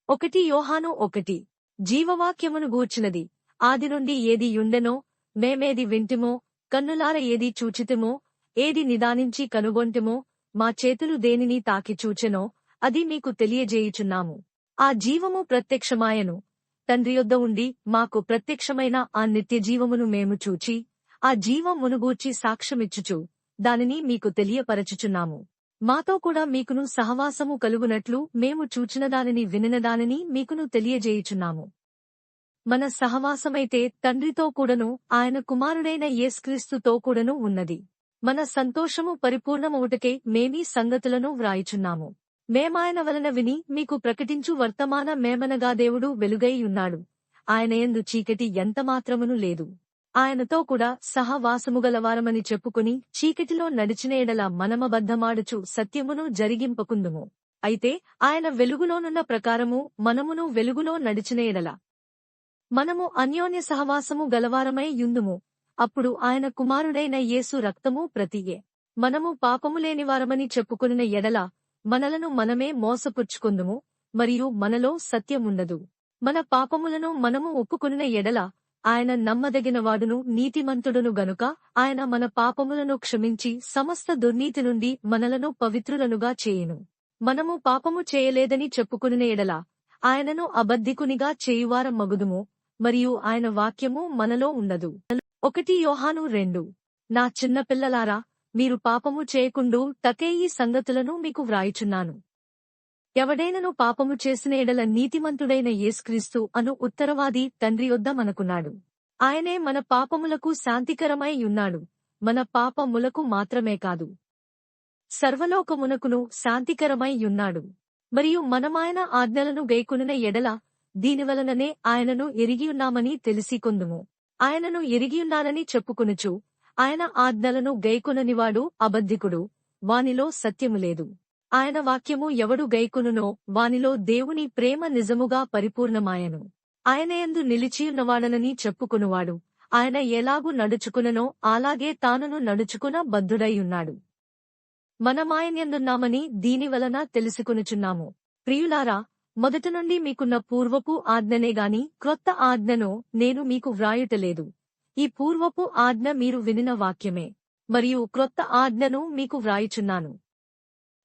1 యోహాను 1 జీవవాక్యమును గూర్చినది. ఆదినుండి ఏది యుండెనో, మేమేది వింటిమో, కన్నులార ఏది చూచితిమో, ఏది నిదానించి కనుగొంటిమో, మా చేతులు దేనిని తాకి చూచెనో, అది మీకు తెలియజేయుచున్నాము. ఆ జీవము ప్రత్యక్షమాయెను, తండ్రి యొద్ద ఉండి మాకు ప్రత్యక్షమైన ఆ నిత్యజీవమును మేము చూచి, ఆ జీవమును గూర్చి సాక్ష్యమిచ్చుచు, దానిని మీకు తెలియపరచుచున్నాము. మాతో కూడా మీకును సహవాసము కలుగునట్లు మేము చూచినదానిని వినినదానిని మీకును తెలియజేయుచున్నాము. మన సహవాసమైతే తండ్రితో కూడను ఆయన కుమారుడైన యేసుక్రీస్తుతో కూడను ఉన్నది. మన సంతోషము పరిపూర్ణమవుటకే మేమీ సంగతులను వ్రాయుచున్నాము. మేమాయన వలన విని మీకు ప్రకటించు వర్తమాన మేమనగా దేవుడు వెలుగై ఉన్నాడు, ఆయనయందు చీకటి ఎంతమాత్రమును లేదు. ఆయనతో కూడా సహవాసముగలవారమని చెప్పుకుని చీకటిలో నడిచిన ఎడల మనమబద్ధమాడుచు సత్యమును జరిగింపకుందుము. అయితే ఆయన వెలుగులోనున్న ప్రకారము మనమును వెలుగులో నడిచిన ఎడల మనము అన్యోన్య సహవాసము గలవారమై యుందుము. అప్పుడు ఆయన కుమారుడైన యేసు రక్తము ప్రతియే మనము పాపములేనివారమని చెప్పుకొనిన ఎడల మనలను మనమే మోసపుచ్చుకొందుము, మరియు మనలో సత్యముండదు. మన పాపములను మనము ఒప్పుకొనిన ఎడల ఆయన నమ్మదగినవాడును నీతిమంతుడును గనుక ఆయన మన పాపములను క్షమించి సమస్త దుర్నీతి నుండి మనలను పవిత్రులనుగా చేయును. మనము పాపము చేయలేదని చెప్పుకొనిన ఎడల ఆయనను అబద్ధికునిగా చేయువారం మగుదుము, మరియు ఆయన వాక్యము మనలో ఉండదు. 1 యోహాను 2 నా చిన్న పిల్లలారా, మీరు పాపము చేయకుండు తకే ఈ సంగతులను మీకు వ్రాయుచున్నాను. ఎవడైనను పాపము చేసిన ఎడల నీతిమంతుడైన యేసుక్రీస్తు అను ఉత్తరవాది తండ్రి యొద్ద మనకున్నాడు. ఆయనే మన పాపములకు శాంతికరమై యున్నాడు, మన పాపములకు మాత్రమే కాదు, సర్వలోకమునకును శాంతికరమై యున్నాడు. మరియు మనమాయన ఆజ్ఞలను గైకొనిన ఎడల దీనివలననే ఆయనను ఎరిగియున్నామని తెలిసికొందుము. ఆయనను ఎరిగియున్నానని చెప్పుకొనుచు ఆయన ఆజ్ఞలను గైకొననివాడు అబద్ధికుడు, వానిలో సత్యము లేదు. ఆయన వాక్యము ఎవడు గైకొనునో వానిలో దేవుని ప్రేమ నిజముగా పరిపూర్ణమాయెను. ఆయనయందు నిలిచియున్నవాడనని చెప్పుకొనువాడు ఆయన ఎలాగు నడుచుకుననో అలాగే తానును నడుచుకున బద్ధుడైయున్నాడు. మనమాయన్యందున్నామని దీనివలన తెలుసుకొనుచున్నాము. ప్రియులారా, మొదట నుండి మీకున్న పూర్వపు ఆజ్ఞనేగాని క్రొత్త ఆజ్ఞను నేను మీకు వ్రాయుటలేదు. ఈ పూర్వపు ఆజ్ఞ మీరు వినిన వాక్యమే, మరియు క్రొత్త ఆజ్ఞను మీకు వ్రాయుచున్నాను.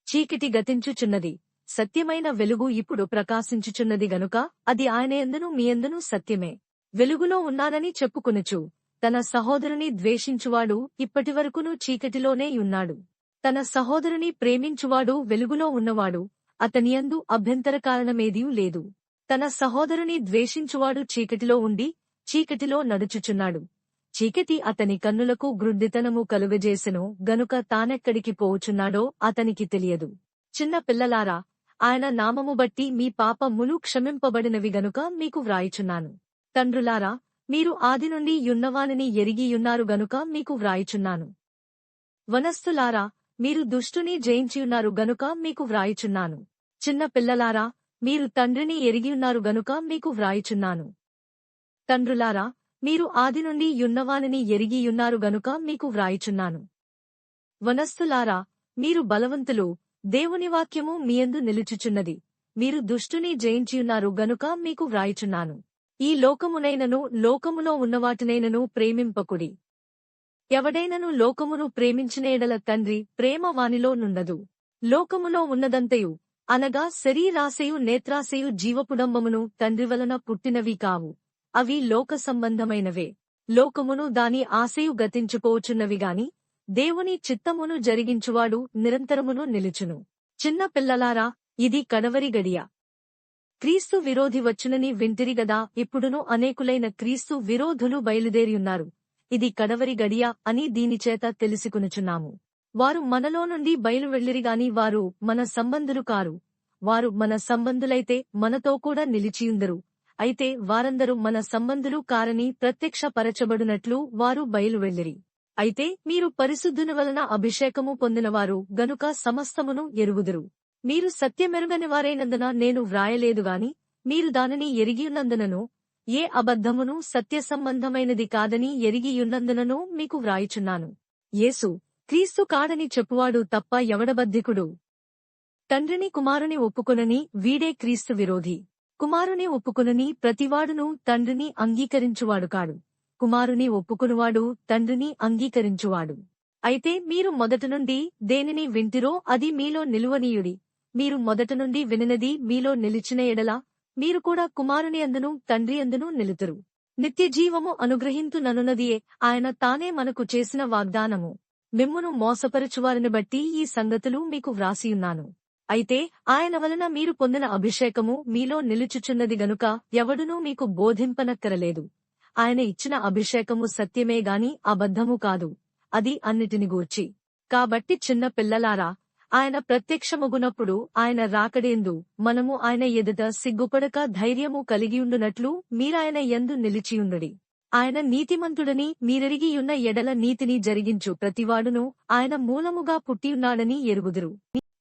చీకటి గతించుచున్నది, సత్యమైన వెలుగు ఇప్పుడు ప్రకాశించుచున్నది గనుక అది ఆయనయందును మీయందును సత్యమే. వెలుగులో ఉన్నానని చెప్పుకొనుచు తన సహోదరుని ద్వేషించువాడు ఇప్పటివరకును చీకటిలోనే యున్నాడు. తన సహోదరుని ప్రేమించువాడు వెలుగులో ఉన్నవాడు, అతనియందు అభ్యంతరకారణమేదీ లేదు. తన సహోదరుని ద్వేషించువాడు చీకటిలో ఉండి చీకటిలో నడుచుచున్నాడు. చీకటి అతని కన్నులకు గ్రుడ్డితనము కలుగజేసెను గనుక తానెక్కడికి పోవుచున్నాడో అతనికి తెలియదు. చిన్న పిల్లలారా, ఆయన నామము బట్టి మీ పాపములు క్షమింపబడినవి గనుక మీకు వ్రాయుచున్నాను. తండ్రులారా, మీరు ఆదినుండి యున్నవానిని ఎరిగియున్నారు గనుక మీకు వ్రాయుచున్నాను. వనస్థులారా, మీరు దుష్టుని జయించియున్నారు గనుక మీకు వ్రాయుచున్నాను. చిన్న పిల్లలారా, మీరు తండ్రిని ఎరిగియున్నారు గనుక మీకు వ్రాయుచున్నాను. తండ్రులారా, మీరు ఆదినుండి యున్నవానిని ఎరిగియున్నారు గనుక మీకు వ్రాయుచున్నాను. వనస్థులారా, మీరు బలవంతులు, దేవుని వాక్యము మీయందు నిలుచుచున్నది, మీరు దుష్టుని జయించియున్నారు గనుక మీకు వ్రాయుచున్నాను. ఈ లోకమునైనను లోకములో ఉన్నవాటినైనను ప్రేమింపకుడి. ఎవడైనను లోకమును ప్రేమించిన ఎడల తండ్రి ప్రేమ వానిలో నుండదు. లోకములో ఉన్నదంతయు, అనగా శరీరాశయు నేత్రాశయు జీవపుడంబమును తండ్రి వలన పుట్టినవి కావు, అవి లోక సంబంధమైనవే. లోకమును దాని ఆశయు గతించిపోచున్నవిగాని దేవుని చిత్తమును జరిగించువాడు నిరంతరమును నిలుచును. చిన్న పిల్లలారా, ఇది కడవరి గడియ. క్రీస్తు విరోధి వచ్చునని వింటిరిగదా, ఇప్పుడును అనేకులైన క్రీస్తు విరోధులు బయలుదేరియున్నారు. ఇది కడవరి గడియ అని దీనిచేత తెలుసుకొనుచున్నాము. వారు మనలో నుండి బయలువెళ్లిరిగాని వారు మన సంబంధులు కారు. వారు మన సంబంధులైతే మనతో కూడా నిలిచియుందరు. అయితే వారందరూ మన సంబంధులు కారని ప్రత్యక్షపరచబడునట్లు వారు బయలువెళ్లిరి. అయితే మీరు పరిశుద్ధుని వలన అభిషేకము పొందినవారు గనుక సమస్తమును ఎరుగుదురు. మీరు సత్యమెరుగని వారైనందున నేను వ్రాయలేదుగాని మీరు దానిని ఎరిగియున్నందునను ఏ అబద్ధమును సత్య సంబంధమైనది కాదని ఎరిగియున్నందునను మీకు వ్రాయుచున్నాను. యేసు క్రీస్తు కాడని చెప్పువాడు తప్ప ఎవడబద్ధికుడు తండ్రిని కుమారుని ఒప్పుకొనని వీడే క్రీస్తు విరోధి. కుమారుని ఒప్పుకొనని ప్రతివాడును తండ్రిని అంగీకరించువాడు కాడు. కుమారుని ఒప్పుకొనువాడు తండ్రిని అంగీకరించువాడు. అయితే మీరు మొదట నుండి దేనిని వింటిరో అది మీలో నిలువనీయుడి. మీరు మొదట నుండి వినినది మీలో నిలిచిన ఎడల మీరు కూడా కుమారుని అందును తండ్రి అందును నిలుతురు. నిత్యజీవము అనుగ్రహింతుననున్నదియే ఆయన తానే మనకు చేసిన వాగ్దానము. మిమ్మును మోసపరచువారిని బట్టి ఈ సంగతులు మీకు వ్రాసియున్నాను. అయితే ఆయన వలన మీరు పొందిన అభిషేకము మీలో నిలుచుచున్నది గనుక ఎవడునూ మీకు బోధింపనక్కరలేదు. ఆయన ఇచ్చిన అభిషేకము సత్యమే గాని అబద్ధము కాదు. అది అన్నిటిని గూర్చి. కాబట్టి చిన్న పిల్లలారా, ఆయన ప్రత్యక్షమగునప్పుడు ఆయన రాకడేందు మనము ఆయన ఎదుట సిగ్గుపడక ధైర్యము కలిగియుండునట్లు మీరాయన యందు నిలిచియుండుడి. ఆయన నీతిమంతుడని మీరెరిగియున్న ఎడల నీతిని జరిగించు ప్రతివాడును ఆయన మూలముగా పుట్టియున్నాడని ఎరుగుదురు.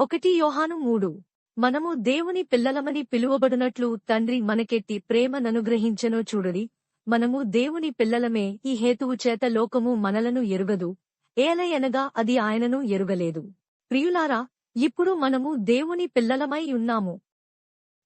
1 యోహాను 3. మనము దేవుని పిల్లలమని పిలువబడునట్లు తండ్రి మనకెట్టి ప్రేమననుగ్రహించెనో చూడుడి. మనము దేవుని పిల్లలమే. ఈ హేతువు చేత లోకము మనలను ఎరుగదు, ఏలయనగా అది ఆయనను ఎరుగలేదు. ప్రియులారా, ఇప్పుడు మనము దేవుని పిల్లలమై ఉన్నాము.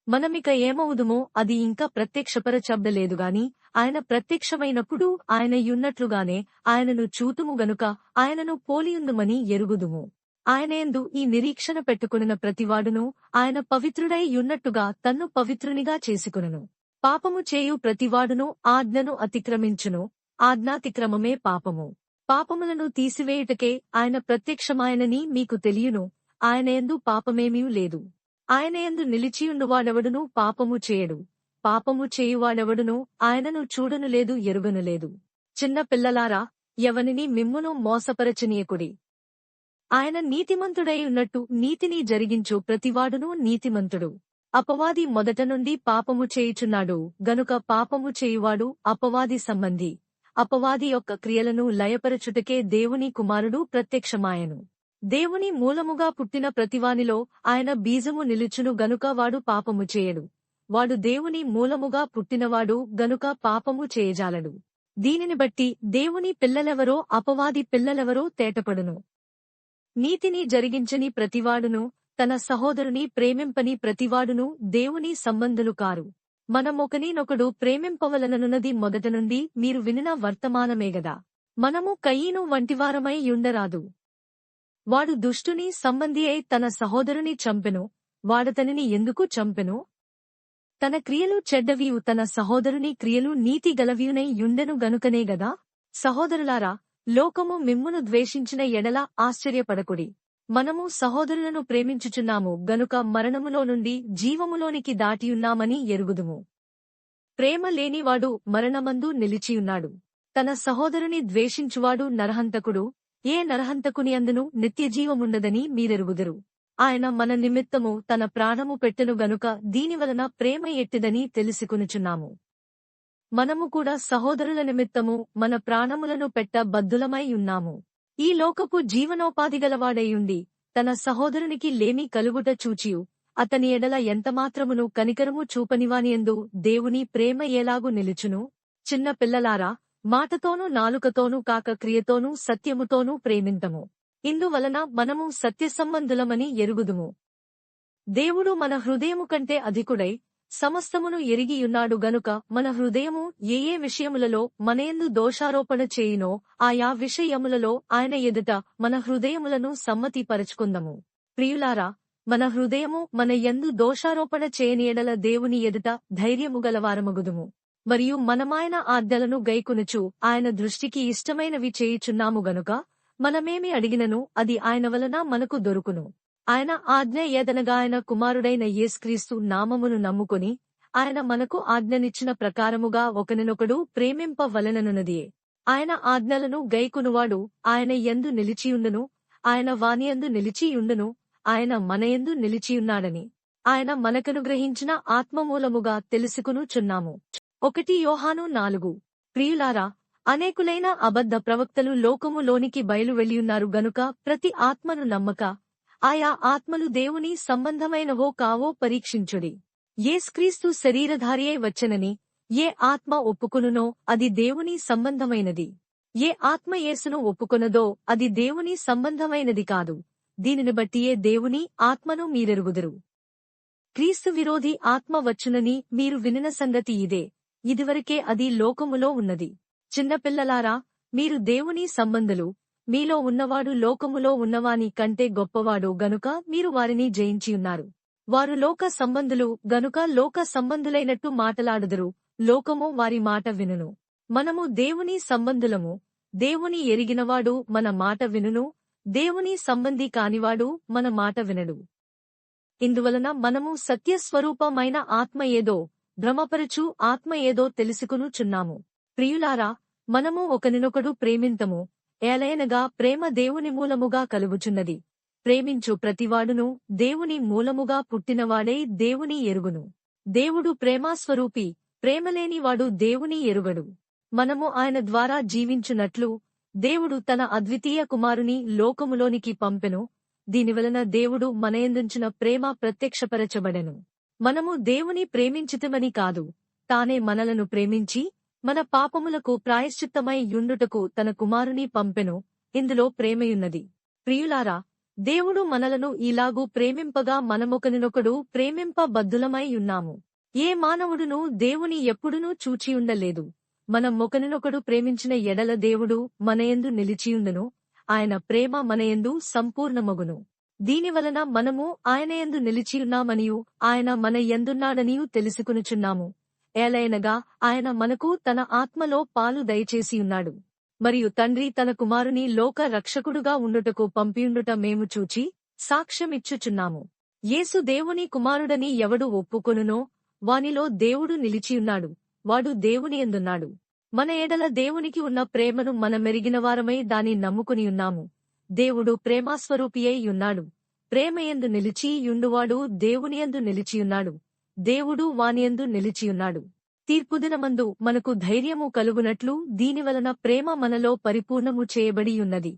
మనమిక ఏమవుదుమో అది ఇంకా ప్రత్యక్షపరచబడలేదుగాని ఆయన ప్రత్యక్షమైనప్పుడు ఆయన యున్నట్లుగానే ఆయనను చూతుము గనుక ఆయనను పోలియుందుమని ఎరుగుదుము. ఆయనయందు ఈ నిరీక్షణ పెట్టుకొనిన ప్రతివాడును ఆయన పవిత్రుడై యున్నట్టుగా తన్ను పవిత్రునిగా చేసుకొనును. పాపము చేయు ప్రతివాడును ఆజ్ఞను అతిక్రమించును. ఆజ్ఞాతిక్రమమే పాపము. పాపములను తీసివేయుటకే ఆయన ప్రత్యక్షమాయనని మీకు తెలియును. ఆయనయందు పాపమేమీ లేదు. ఆయనయందు నిలిచియుండువాడెవడునూ పాపము చేయడు. పాపము చేయువాడెవడునూ ఆయనను చూడనులేదు, ఎరుగనులేదు. చిన్న పిల్లలారా, ఎవనిని మిమ్మును మోసపరచనీయకుడి. ఆయన నీతిమంతుడై ఉన్నట్టు నీతిని జరిగించు ప్రతివాడునూ నీతిమంతుడు. అపవాది మొదట నుండి పాపము చేయుచున్నాడు గనుక పాపము చేయువాడు అపవాది సంబంధి. అపవాది యొక్క క్రియలను లయపరచుటకే దేవుని కుమారుడు ప్రత్యక్షమాయెను. దేవుని మూలముగా పుట్టిన ప్రతివానిలో ఆయన బీజము నిలుచును గనుక వాడు పాపము చేయడు. వాడు దేవుని మూలముగా పుట్టినవాడు గనుక పాపము చేయజాలడు. దీనిని బట్టి దేవుని పిల్లలెవరో అపవాది పిల్లలెవరో తేటపడును. నీతిని జరిగించని ప్రతివాడును తన సహోదరుని ప్రేమింపని ప్రతివాడును దేవుని సంబంధులు కారు. మనమొకనినొకడు ప్రేమింపవలననున్నది మొదట నుండి మీరు వినిన వర్తమానమేగదా. మనము కయీను వంటివారమై యుండరాదు. వాడు దుష్టుని సంబంధి అయి తన సహోదరుని చంపెను. వాడతనిని ఎందుకు చంపెను? తన క్రియలు చెడ్డవియు తన సహోదరుని క్రియలు నీతి గలవియునై యుండెను గనుకనే గదా. సహోదరులారా, లోకము మిమ్మును ద్వేషించిన ఎడల ఆశ్చర్యపడకుడి. మనము సహోదరులను ప్రేమించుచున్నాము గనుక మరణములో నుండి జీవములోనికి దాటియున్నామని ఎరుగుదుము. ప్రేమ లేనివాడు మరణమందు నిలిచియున్నాడు. తన సహోదరుని ద్వేషించువాడు నరహంతకుడు. ఏ నరహంతకుని అందును నిత్యజీవముండదని మీరెరుగుదురు. ఆయన మన నిమిత్తము తన ప్రాణము పెట్టెను గనుక దీనివలన ప్రేమ ఎట్టిదని తెలిసికొనుచున్నాము. మనము కూడా సహోదరుల నిమిత్తము మన ప్రాణములను పెట్ట బద్ధులమై ఉన్నాము. ఈ లోకపు జీవనోపాధిగలవాడైయుండి తన సహోదరునికి లేమి కలుగుట చూచియు అతని ఎడల ఎంతమాత్రమును కనికరము చూపనివానియందు దేవుని ప్రేమ ఎలాగు నిలుచును? చిన్న పిల్లలారా, మాటతోనూ నాలుకతోనూ కాక క్రియతోనూ సత్యముతోనూ ప్రేమింతము. ఇందువలన మనము సత్యసంబంధులమని ఎరుగుదుము. దేవుడు మన హృదయము కంటే అధికుడై సమస్తమును ఎరిగియున్నాడు గనుక మన హృదయము ఏ ఏ విషయములలో మనయందు దోషారోపణ చేయునో ఆయా విషయములలో ఆయన ఎదుట మన హృదయములను సమ్మతిపరచుకుందము. ప్రియులారా, మన హృదయము మన యందు దోషారోపణ చేయని ఎడల దేవుని ఎదుట ధైర్యము గలవారమగుదుము. మరియు మనమాయన ఆజ్ఞలను గైకొనుచు ఆయన దృష్టికి ఇష్టమైనవి చేయుచున్నాము గనుక మనమేమి అడిగినను అది ఆయన వలన మనకు దొరుకును. ఆయన ఆజ్ఞ ఏదనగా ఆయన కుమారుడైన యేసుక్రీస్తు నామమును నమ్ముకొని ఆయన మనకు ఆజ్ఞనిచ్చిన ప్రకారముగా ఒకనినొకడు ప్రేమింపవలెననున్నదియే. ఆయన ఆజ్ఞలను గైకొనువాడు ఆయన యందు నిలిచియుండును, ఆయన వానియందు నిలిచియుండును, ఆయన మనయందు నిలిచియున్నాడని ఆయన మనకనుగ్రహించిన ఆత్మమూలముగా తెలుసుకొనుచున్నాము. 1 యోహాను 4. ప్రియులారా, అనేకులైన అబద్ధ ప్రవక్తలు లోకములోనికి బయలువెళ్ళియున్నారు గనుక ప్రతి ఆత్మను నమ్మక ఆయా ఆత్మలు దేవుని సంబంధమైనవో కావో పరీక్షించుడి. యేసుక్రీస్తు శరీరధారియై వచ్చెనని ఏ ఆత్మ ఒప్పుకొనునో అది దేవుని సంబంధమైనది. ఏ ఆత్మ యేసును ఒప్పుకొనదో అది దేవుని సంబంధమైనది కాదు. దీనిని బట్టియే దేవుని ఆత్మను మీరెరుగుదురు. క్రీస్తు విరోధి ఆత్మ వచ్చునని మీరు వినిన సంగతి ఇదే. ఇదివరకే అది లోకములో ఉన్నది. చిన్నపిల్లలారా, మీరు దేవుని సంబంధులు. మీలో ఉన్నవాడు లోకములో ఉన్నవాని కంటే గొప్పవాడు గనుక మీరు వారిని జయించియున్నారు. వారు లోక సంబంధులు గనుక లోక సంబంధులైనట్టు మాటలాడుదురు, లోకము వారి మాట వినును. మనము దేవుని సంబంధులము. దేవుని ఎరిగినవాడు మన మాట వినును, దేవుని సంబంధి కానివాడు మన మాట వినడు. ఇందువలన మనము సత్యస్వరూపమైన ఆత్మ ఏదో, భ్రమపరచు ఆత్మ ఏదో తెలుసుకొనుచున్నాము. ప్రియులారా, మనము ఒకనినొకడు ప్రేమింతము. ఏలయనగా ప్రేమ దేవుని మూలముగా కలుగుచున్నది. ప్రేమించు ప్రతివాడును దేవుని మూలముగా పుట్టినవాడై దేవుని ఎరుగును. దేవుడు ప్రేమాస్వరూపి, ప్రేమలేనివాడు దేవుని ఎరుగడు. మనము ఆయన ద్వారా జీవించునట్లు దేవుడు తన అద్వితీయ కుమారుని లోకములోనికి పంపెను. దీనివలన దేవుడు మనయందుంచిన ప్రేమ ప్రత్యక్షపరచబడెను. మనము దేవుని ప్రేమించితిమని కాదు, తానే మనలను ప్రేమించి మన పాపములకు ప్రాయశ్చిత్తమై యుండుటకు తన కుమారుని పంపెను. ఇందులో ప్రేమయున్నది. ప్రియులారా, దేవుడు మనలను ఇలాగూ ప్రేమింపగా మనమొకనినొకడు ప్రేమింపబద్ధులమై ఉన్నాము. ఏ మానవుడునూ దేవుని ఎప్పుడునూ చూచియుండలేదు. మనం ఒకనినొకడు ప్రేమించిన ఎడల దేవుడు మనయందు నిలిచియుండును, ఆయన ప్రేమ మనయందు సంపూర్ణమగును. దీనివలన మనము ఆయనయందు నిలిచియున్నామనియు ఆయన మన యందున్నాడనియు తెలుసుకొనుచున్నాము. ఏలయనగా ఆయన మనకు తన ఆత్మలో పాలు దయచేసియున్నాడు. మరియు తండ్రి తన కుమారుని లోక రక్షకుడుగా ఉండుటకు పంపియుండుట మేము చూచి సాక్ష్యమిచ్చుచున్నాము. యేసు దేవుని కుమారుడని ఎవడు ఒప్పుకొనునో వానిలో దేవుడు నిలిచియున్నాడు, వాడు దేవుని యందున్నాడు. మన ఎడల దేవునికి ఉన్న ప్రేమను మనమెరిగినవారమై దాని నమ్ముకునియున్నాము. దేవుడు ప్రేమాస్వరూపియై యున్నాడు. ప్రేమయందు నిలిచి యుండువాడు దేవునియందు నిలిచియున్నాడు, దేవుడు వానియందు నిలిచియున్నాడు. తీర్పుదినమందు మనకు ధైర్యము కలుగునట్లు దీనివలన ప్రేమ మనలో పరిపూర్ణము చేయబడియున్నది.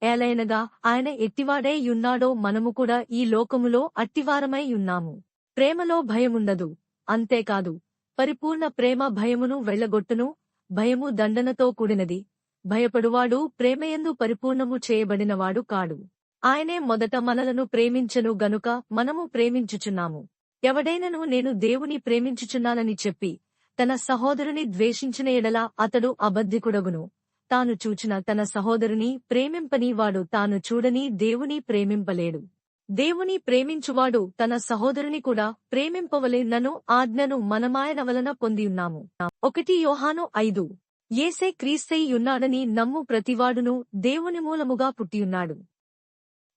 ఏలైనగా ఆయన ఎట్టివాడై యున్నాడో మనము కూడా ఈ లోకములో అట్టివారమై యున్నాము. ప్రేమలో భయముండదు. అంతేకాదు, పరిపూర్ణ ప్రేమ భయమును వెళ్లగొట్టును. భయము దండనతో కూడినది. భయపడువాడు ప్రేమయందు పరిపూర్ణము చేయబడినవాడు కాడు. ఆయనే మొదట మనలను ప్రేమించెను గనుక మనము ప్రేమించుచున్నాము. ఎవడైనను నేను దేవుని ప్రేమించుచున్నానని చెప్పి తన సహోదరుని ద్వేషించిన ఎడల అతడు అబద్ధికుడగును. తాను చూచిన తన సహోదరుని ప్రేమింపని వాడు తాను చూడని దేవుని ప్రేమింపలేడు. దేవుని ప్రేమించువాడు తన సహోదరుని కూడా ప్రేమింపవలెనను ఆజ్ఞను మనమాయన వలన పొందియున్నాము. 1 యోహాను 5. యేసే క్రీస్తై యున్నాడని నమ్ము ప్రతివాడును దేవుని మూలముగా పుట్టియున్నాడు.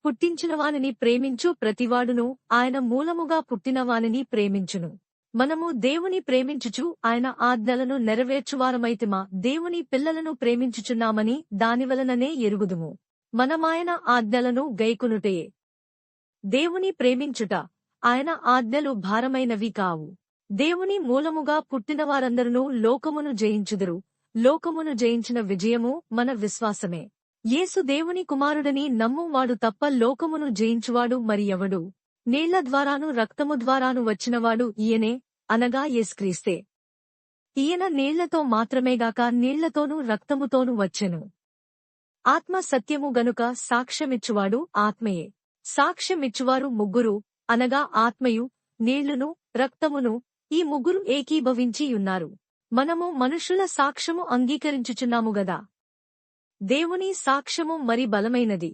పుట్టించినవానిని ప్రేమించు ప్రతివాడును ఆయన మూలముగా పుట్టినవానిని ప్రేమించును. మనము దేవుని ప్రేమించుచు ఆయన ఆజ్ఞలను నెరవేర్చువారమైతిమా దేవుని పిల్లలను ప్రేమించుచున్నామని దానివలననే ఎరుగుదుము. మనమాయన ఆజ్ఞలను గైకొనుటయే. దేవుని ప్రేమించుట, ఆయన ఆజ్ఞలు భారమైనవి కావు. దేవుని మూలముగా పుట్టినవారందరూ లోకమును జయించుదురు. లోకమును జయించిన విజయము మన విశ్వాసమే. యేసు దేవుని కుమారుడని నమ్మువాడు తప్ప లోకమును జయించువాడు మరి ఎవడు? నీళ్ల ద్వారాను రక్తము ద్వారాను వచ్చినవాడు ఈయనే, అనగా యేసుక్రీస్తే. ఈయన నీళ్లతో మాత్రమేగాక నీళ్లతోనూ రక్తముతోనూ వచ్చెను. ఆత్మ సత్యము గనుక సాక్ష్యమిచ్చువాడు ఆత్మయే. సాక్ష్యమిచ్చువారు ముగ్గురు, అనగా ఆత్మయు, నీళ్లును, రక్తమును. ఈ ముగ్గురు ఏకీభవించి యున్నారు. మనము మనుషుల సాక్ష్యము అంగీకరించుచున్నాము గదా. దేవుని సాక్ష్యము మరి బలమైనది.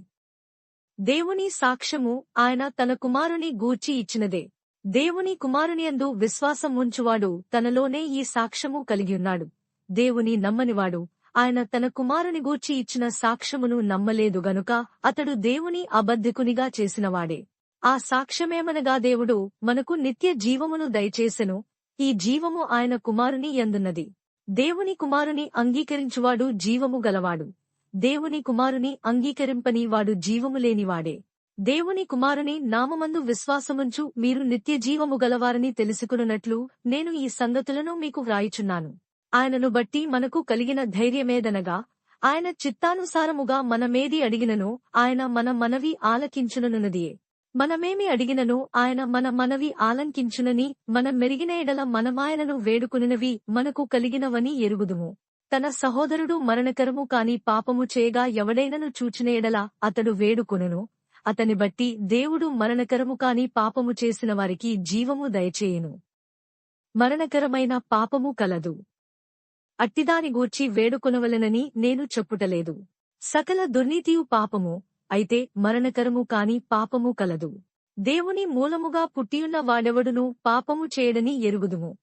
దేవుని సాక్ష్యము ఆయన తన కుమారుని గూర్చి ఇచ్చినదే. దేవుని కుమారునియందు విశ్వాసం ఉంచువాడు తనలోనే ఈ సాక్ష్యము కలిగియున్నాడు. దేవుని నమ్మనివాడు ఆయన తన కుమారుని గూర్చి ఇచ్చిన సాక్ష్యమును నమ్మలేదు గనుక అతడు దేవుని అబద్ధికునిగా చేసినవాడే. ఆ సాక్ష్యమేమనగా దేవుడు మనకు నిత్య జీవమును దయచేసెను. ఈ జీవము ఆయన కుమారుని యందున్నది. దేవుని కుమారుని అంగీకరించువాడు జీవము గలవాడు. దేవుని కుమారుని అంగీకరింపని వాడు జీవము లేనివాడే. దేవుని కుమారుని నామమందు విశ్వాసముంచు మీరు నిత్య జీవము గలవారని తెలుసుకున్నట్లు నేను ఈ సంగతులను మీకు వ్రాయుచున్నాను. ఆయనను బట్టి మనకు కలిగిన ధైర్యమేదనగా ఆయన చిత్తానుసారముగా మనమేది అడిగిననో ఆయన మన మనవి ఆలకించుననున్నదియే. మనమేమి అడిగిననో ఆయన మన మనవి ఆలంకించునని మనం మెరిగిన ఎడల మనమాయనను వేడుకొనినవి మనకు కలిగినవని ఎరుగుదుము. తన సహోదరుడు మరణకరము కాని పాపము చేయగా ఎవడైనను చూచిన ఎడల అతడు వేడుకొనును. అతని బట్టి దేవుడు మరణకరము కాని పాపము చేసిన వారికి జీవము దయచేయును. మరణకరమైన పాపము కలదు. అట్టిదాని గూర్చి వేడుకొనవలెనని నేను చెప్పుటలేదు. సకల దుర్నీతియు పాపము, అయితే మరణకరము కాని పాపము కలదు. దేవుని మూలముగా పుట్టియున్న వాడెవడునూ పాపము చేయడని ఎరుగుదుము.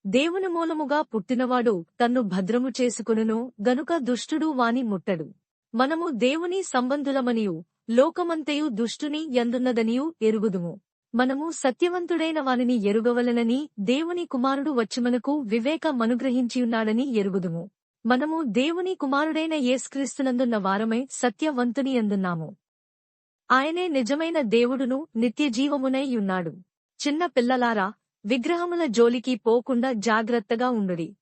దేవుని మూలముగా పుట్టినవాడు తన్ను భద్రము చేసుకొనును గనుక దుష్టుడు వాని ముట్టడు. మనము దేవుని సంబంధులమనియు లోకమంతయు దుష్టుని యందున్నదనియు ఎరుగుదుము. మనము సత్యవంతుడైన వానిని ఎరుగవలెనని దేవుని కుమారుడు వచ్చి మనకు వివేకమనుగ్రహించియున్నాడని ఎరుగుదుము. మనము దేవుని కుమారుడైన యేసుక్రీస్తునందున్న వారమై సత్యవంతుని యందున్నాము. ఆయనే నిజమైన దేవుడును నిత్యజీవమునై యున్నాడు. చిన్న పిల్లలారా, విగ్రహముల జోలికి పోకుండా జాగ్రత్తగా ఉండుడి.